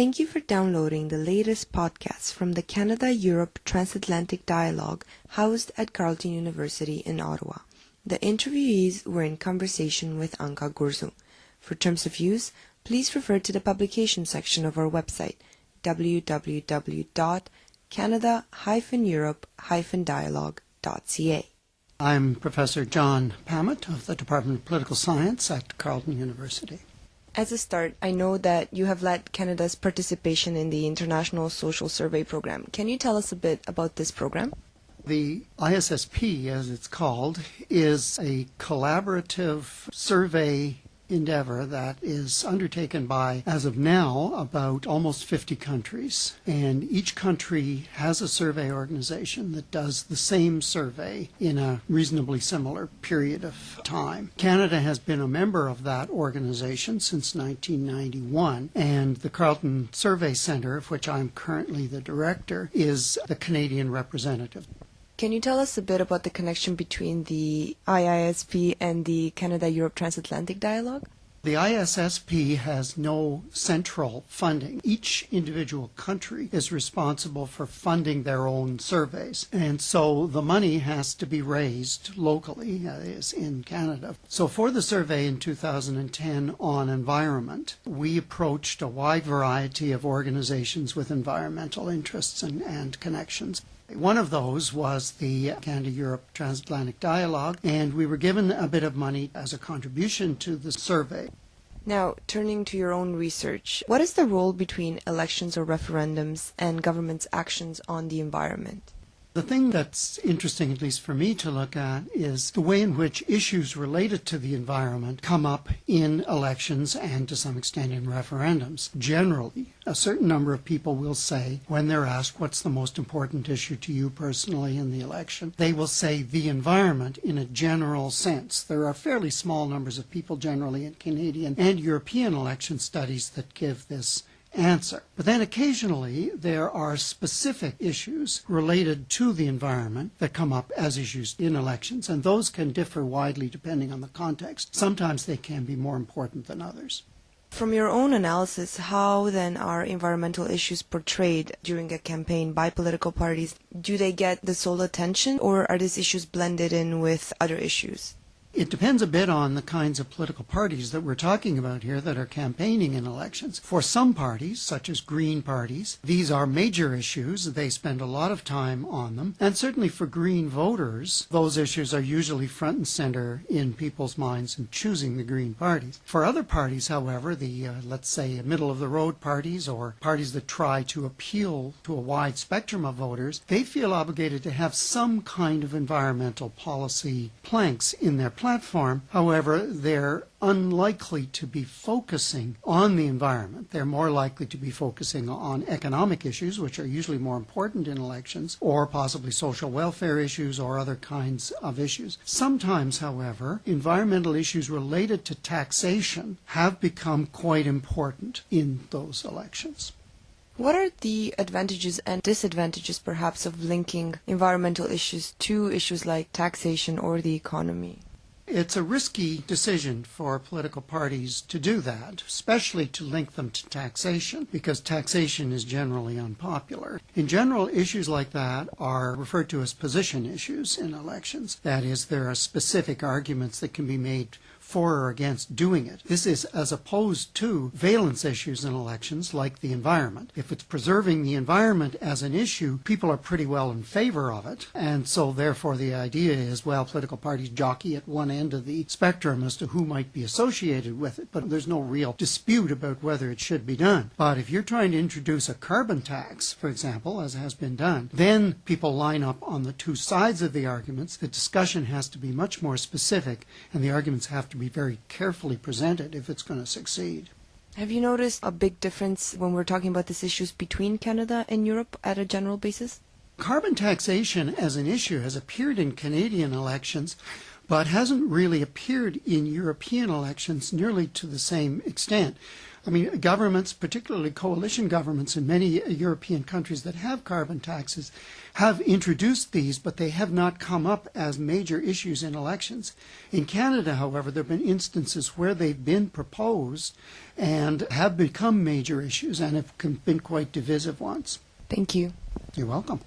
Thank you for downloading the latest podcast from the Canada-Europe Transatlantic Dialogue housed at Carleton University in Ottawa. The interviewees were in conversation with Anka Gurzu. For terms of use, please refer to the publication section of our website, www.canada-europe-dialogue.ca. I'm Professor Jon Pammett of the Department of Political Science at Carleton University. As a start, I know that you have led Canada's participation in the International Social Survey Program. Can you tell us a bit about this program? The ISSP, as it's called, is a collaborative survey endeavor that is undertaken by, as of now, about almost 50 countries. And each country has a survey organization that does the same survey in a reasonably similar period of time. Canada has been a member of that organization since 1991, and the Carleton Survey Centre, of which I'm currently the director, is the Canadian representative. Can you tell us a bit about the connection between the IISP and the Canada-Europe Transatlantic Dialogue? The ISSP has no central funding. Each individual country is responsible for funding their own surveys. And so the money has to be raised locally, that is in Canada. So for the survey in 2010 on environment, we approached a wide variety of organizations with environmental interests and connections. One of those was the Canada-Europe Transatlantic Dialogue, and we were given a bit of money as a contribution to the survey. Now, turning to your own research, what is the role between elections or referendums and government's actions on the environment? The thing that's interesting, at least for me, to look at is the way in which issues related to the environment come up in elections and to some extent in referendums. Generally, a certain number of people will say, when they're asked what's the most important issue to you personally in the election, they will say the environment in a general sense. There are fairly small numbers of people generally in Canadian and European election studies that give this answer. But then occasionally there are specific issues related to the environment that come up as issues in elections, and those can differ widely depending on the context. Sometimes they can be more important than others. From your own analysis, how then are environmental issues portrayed during a campaign by political parties? Do they get the sole attention, or are these issues blended in with other issues? It depends a bit on the kinds of political parties that we're talking about here that are campaigning in elections. For some parties, such as Green parties, these are major issues. They spend a lot of time on them. And certainly for Green voters, those issues are usually front and center in people's minds in choosing the Green parties. For other parties, however, the, let's say, middle-of-the-road parties or parties that try to appeal to a wide spectrum of voters, they feel obligated to have some kind of environmental policy planks in their platform. However, they're unlikely to be focusing on the environment. They're more likely to be focusing on economic issues, which are usually more important in elections, or possibly social welfare issues or other kinds of issues. Sometimes, however, environmental issues related to taxation have become quite important in those elections. What are the advantages and disadvantages, perhaps, of linking environmental issues to issues like taxation or the economy? It's a risky decision for political parties to do that, especially to link them to taxation, because taxation is generally unpopular. In general, issues like that are referred to as position issues in elections. That is, there are specific arguments that can be made for or against doing it. This is as opposed to valence issues in elections like the environment. If it's preserving the environment as an issue, people are pretty well in favor of it, and so therefore the idea is, well, political parties jockey at one end of the spectrum as to who might be associated with it, but there's no real dispute about whether it should be done. But if you're trying to introduce a carbon tax, for example, as has been done, then people line up on the two sides of the arguments. The discussion has to be much more specific, and the arguments have to be very carefully presented if it's going to succeed. Have you noticed a big difference when we're talking about these issues between Canada and Europe at a general basis? Carbon taxation as an issue has appeared in Canadian elections, but hasn't really appeared in European elections nearly to the same extent. I mean, governments, particularly coalition governments in many European countries that have carbon taxes, have introduced these, but they have not come up as major issues in elections. In Canada, however, there have been instances where they've been proposed and have become major issues and have been quite divisive ones. Thank you. You're welcome.